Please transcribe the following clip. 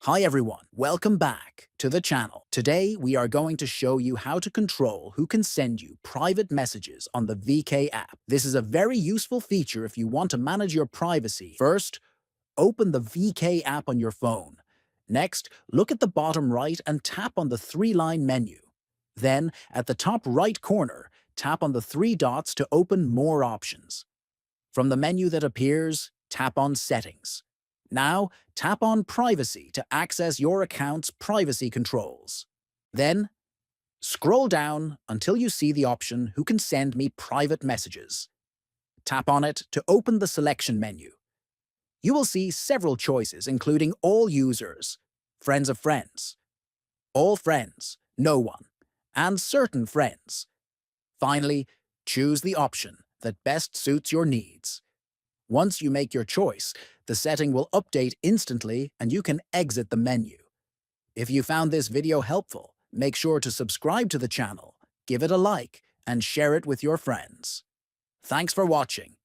Hi everyone, welcome back to the channel. Today we are going to show you how to control who can send you private messages on the VK app. This is a very useful feature if you want to manage your privacy. First, open the VK app on your phone. Next, look at the bottom right and tap on the three-line menu. Then, at the top right corner, tap on the three dots to open more options. From the menu that appears, tap on Settings. Now, tap on Privacy to access your account's privacy controls. Then, scroll down until you see the option Who can send me private messages. Tap on it to open the selection menu. You will see several choices including All Users, Friends of Friends, All Friends, No One, and Certain Friends. Finally, choose the option that best suits your needs. Once you make your choice, the setting will update instantly and you can exit the menu. If you found this video helpful, make sure to subscribe to the channel, give it a like, and share it with your friends. Thanks for watching.